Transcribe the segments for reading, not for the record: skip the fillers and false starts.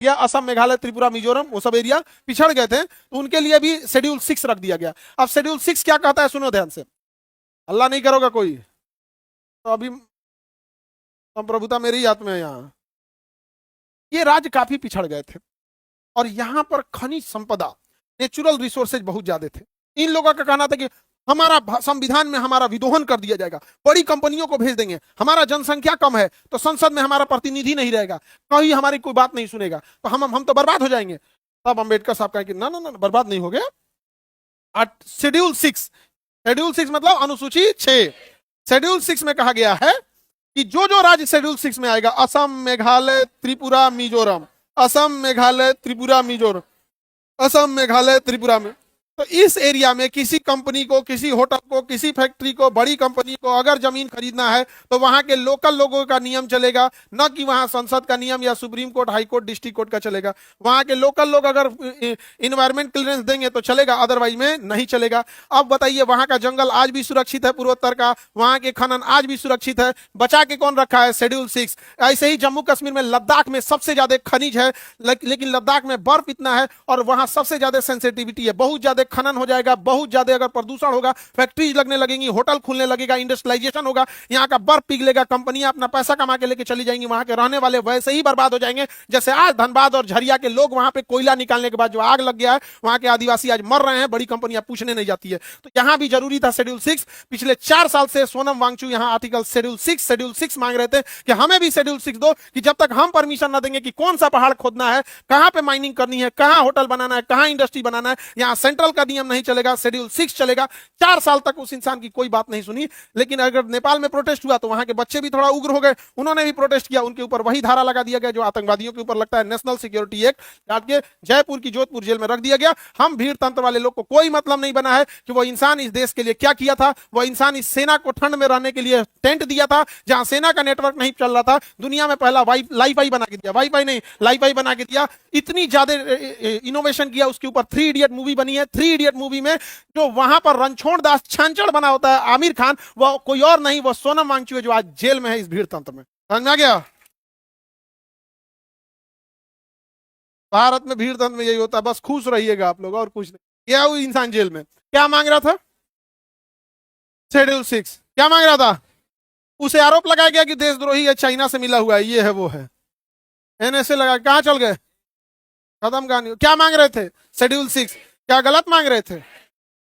या असम मेघालय त्रिपुरा मिजोरम वो सब एरिया पिछड़ गए थे, तो उनके लिए भी शेड्यूल 6 रख दिया गया। अब शेड्यूल 6 क्या कहता है, सुनो ध्यान से, अल्लाह नहीं करोगा कोई, तो अभी संप्रभुता मेरी ही हाथ में है यहाँ। ये राज्य काफी पिछड़ गए थे और यहाँ पर खनिज संपदा, नेचुरल रिसोर्सेज बहुत ज्यादा थे। इन लोगों का कहना था कि हमारा संविधान में हमारा विदोहन कर दिया जाएगा, बड़ी कंपनियों को भेज देंगे, हमारा जनसंख्या कम है तो संसद में हमारा प्रतिनिधि नहीं रहेगा, कहीं हमारी कोई बात नहीं सुनेगा, तो हम तो बर्बाद हो जाएंगे। तब अंबेडकर साहब कहे कि ना ना ना, बर्बाद नहीं हो गया। शेड्यूल 6 मतलब अनुसूची 6, शेड्यूल 6 में कहा गया है कि जो जो राज्य शेड्यूल 6 में आएगा, असम मेघालय त्रिपुरा मिजोरम, असम मेघालय त्रिपुरा मिजोरम, असम मेघालय त्रिपुरा में, तो इस एरिया में किसी कंपनी को, किसी होटल को, किसी फैक्ट्री को, बड़ी कंपनी को अगर जमीन खरीदना है तो वहां के लोकल लोगों का नियम चलेगा, न कि वहां संसद का नियम या supreme court, high court, district court का चलेगा। वहां के लोकल लोग अगर इन्वायरमेंट क्लियरेंस देंगे तो चलेगा, अदरवाइज में नहीं चलेगा। अब बताइए, वहां का जंगल आज भी सुरक्षित है, पूर्वोत्तर का, वहां के खनन आज भी सुरक्षित है, बचा के कौन रखा है, शेड्यूल 6। ऐसे ही जम्मू कश्मीर में लद्दाख में सबसे ज्यादा खनिज है, लेकिन लद्दाख में बर्फ इतना है और वहां सबसे ज्यादा सेंसिटिविटी है, बहुत ज्यादा खनन हो जाएगा, बहुत ज्यादा अगर प्रदूषण होगा, फैक्ट्रीज लगने लगेंगी, होटल खुलने लगेगा, इंडस्ट्रियलाइजेशन होगा, यहाँ का बर्फ पिघलेगा, कंपनियां अपना पैसा कमा के लेके चली जाएंगी, वहां के रहने वाले वैसे ही बर्बाद हो जाएंगे जैसे आज धनबाद और झरिया के लोग वहां पे कोयला निकालने के बाद जो आग लग गया है, वहां के आदिवासी आज मर रहे हैं, बड़ी कंपनियां पूछने नहीं जाती है। तो यहां भी जरूरी था शेड्यूल 6। पिछले 4 साल से सोनम वांगचू यहां आर्टिकल शेड्यूल 6 मांग रहे थे कि हमें भी शेड्यूल 6 दो, कि जब तक हम परमिशन ना देंगे कि कौन सा पहाड़ खोदना है, कहां पे माइनिंग करनी है, कहां होटल बनाना है, कहां इंडस्ट्री बनाना है, यहां सेंट्रल का नियम नहीं चलेगा, शेड्यूल 6 चलेगा। 4 साल तक उस इंसान की कोई बात नहीं सुनी। लेकिन अगर नेपाल में प्रोटेस्ट हुआ तो वहां के बच्चे भी थोड़ा उग्र हो गए, उन्होंने भी प्रोटेस्ट किया, उनके ऊपर वही धारा लगा दिया गया जो आतंकवादियों के ऊपर लगता है, नेशनल सिक्योरिटी एक्ट, काट के जयपुर की जोधपुर जेल में रख दिया गया। हम भीड़ तंत्र वाले लोग को कोई मतलब नहीं बना है कि वो इंसान इस देश के लिए क्या किया था। वो इंसान इस सेना को ठंड में रहने के लिए टेंट दिया था, जहां सेना का नेटवर्क नहीं चल रहा था, दुनिया में पहला वाईफाई बना के दिया, वाईफाई नहीं लाईफाई बना के दिया, इतनी ज्यादा इनोवेशन किया। उसके ऊपर 3 इडियट मूवी बनी है। 3 इडियट मूवी में जो वहां पर रणछोड़ दास छांचड़ बना होता है आमिर खान, वो कोई और नहीं, वो सोनम वांगचू है जो आज जेल में है इस भीड़ तंत्र में। समझ में आ गया? भारत में भीड़ तंत्र में यही होता है, बस खुश रहिएगा आप लोग और कुछ नहीं। क्या वो इंसान जेल में क्या मांग रहा था? शेड्यूल 6 क्या मांग रहा था? उसे आरोप लगाया गया कि देशद्रोही है, चाइना से मिला हुआ है, ये है वो है, एनएसए लगा, कहां चल गए, खत्म कहानी। क्या मांग रहे थे? शेड्यूल 6। क्या गलत मांग रहे थे?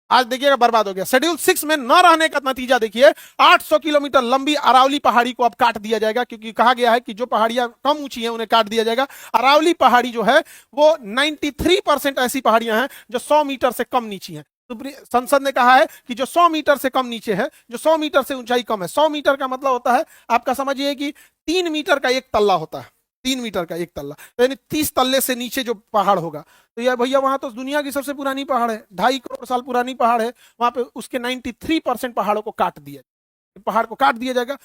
आज देखिएगा बर्बाद हो गया। शेड्यूल 6 में न रहने का नतीजा देखिए, 800 किलोमीटर लंबी अरावली पहाड़ी को अब काट दिया जाएगा, क्योंकि कहा गया है कि जो पहाड़ियां कम ऊंची हैं उन्हें काट दिया जाएगा। अरावली पहाड़ी जो है वो 93% ऐसी पहाड़ियां हैं जो 100 मीटर से कम नीची हैं। संसद ने कहा है कि जो 100 मीटर से कम नीचे है, जो 100 मीटर से ऊंचाई कम है, 100 मीटर का मतलब होता है, आपका समझिए कि 3 मीटर का एक तल्ला होता है, 3 मीटर का एक तल्ला, तो यानी 30 तल्ले से नीचे जो पहाड़ होगा, तो यार भैया वहां तो दुनिया की सबसे पुरानी पहाड़ है, 2.5 करोड़ साल पुरानी पहाड़ है, वहां पे उसके 93% पहाड़ों को काट दिया, पहाड़ को काट दिया जाएगा,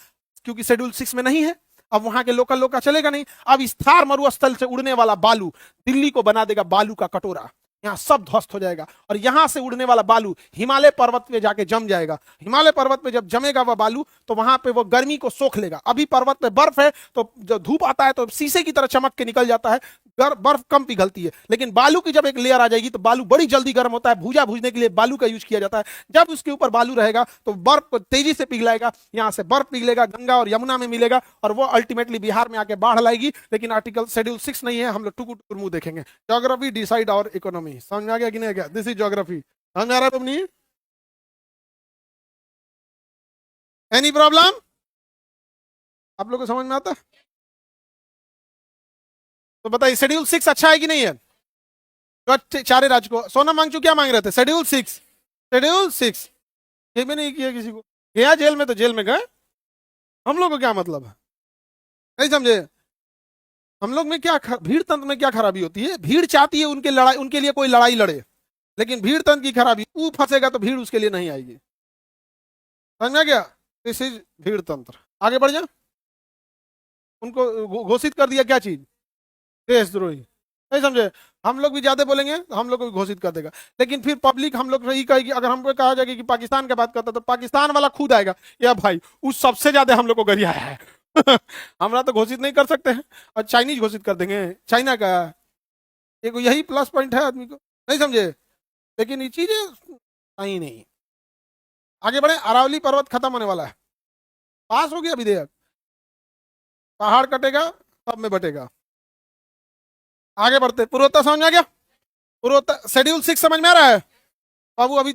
क्योंकि शेड्यूल 6 में नहीं है। अब वहां के लोकल लोग का चलेगा नहीं। अब इस थार मरुस्थल से उड़ने वाला बालू दिल्ली को बना देगा बालू का कटोरा, यहाँ सब ध्वस्त हो जाएगा। और यहां से उड़ने वाला बालू हिमालय पर्वत पे जाके जम जाएगा। हिमालय पर्वत पे जब जमेगा वह बालू, तो वहां पे वो गर्मी को सोख लेगा। अभी पर्वत पे बर्फ है, तो जब धूप आता है तो शीशे की तरह चमक के निकल जाता है, बर्फ कम पिघलती है। लेकिन बालू की जब एक लेयर आ जाएगी तो बालू बड़ी जल्दी गर्म होता है, भूजा भूजने के लिए बालू का यूज किया जाता है। जब उसके ऊपर बालू रहेगा तो बर्फ तेजी से पिघलाएगा, यहाँ से बर्फ पिघलेगा, गंगा और यमुना में मिलेगा, और वो अल्टीमेटली बिहार में आके बाढ़ लाएगी। लेकिन आर्टिकल शेड्यूल 6 नहीं है, हम लोग टुकुर टुकुर मुंह देखेंगे। ज्योग्राफी डिसाइड आवर इकोनॉमी, समझ में आ गया कि नहीं गया? This is geography. समझ आ रहा है तुम? नहीं एनी प्रॉब्लम? आप लोग को समझ में आता? तो बताइए शेड्यूल 6 अच्छा है कि नहीं है? तो चारे राज्य को सोनम वांगचू क्या मांग रहे थे? Schedule 6, schedule 6। ये भी नहीं किया किसी को, गया जेल में तो जेल में गए, हम लोग को क्या मतलब है? नहीं समझे? हम लोग में क्या भीड़ तंत्र में क्या खराबी होती है? भीड़ चाहती है उनके लड़ाई, उनके लिए कोई लड़ाई लड़े, लेकिन भीड़ तंत्र की खराबी, वो फंसेगा तो भीड़ उसके लिए नहीं आएगी। समझ में गया? दिस इज भीड़ तंत्र। आगे बढ़ जा। उनको घोषित कर दिया क्या चीज? देशद्रोही। नहीं समझे? हम लोग भी ज्यादा बोलेंगे तो हम लोग को भी घोषित कर देगा, लेकिन फिर पब्लिक हम लोग यही कहेगी, अगर हमको कहा जाएगा कि पाकिस्तान की बात करता तो पाकिस्तान वाला खुद आएगा, या भाई उस सबसे ज्यादा हम लोग को गरियाया है, हमरा तो घोषित नहीं कर सकते हैं और चाइनीज घोषित कर देंगे चाइना का। एक यही प्लस पॉइंट है आदमी को, नहीं समझे? लेकिन ये चीजें नहीं नहीं। आगे बढ़े, अरावली पर्वत खत्म होने वाला है, पास हो गया विधेयक, पहाड़ कटेगा सब में बटेगा। आगे बढ़ते, पूर्वोत्तर समझ में आ गया? पूर्वोत्तर शेड्यूल 6 समझ में आ रहा है बाबू? अभी तो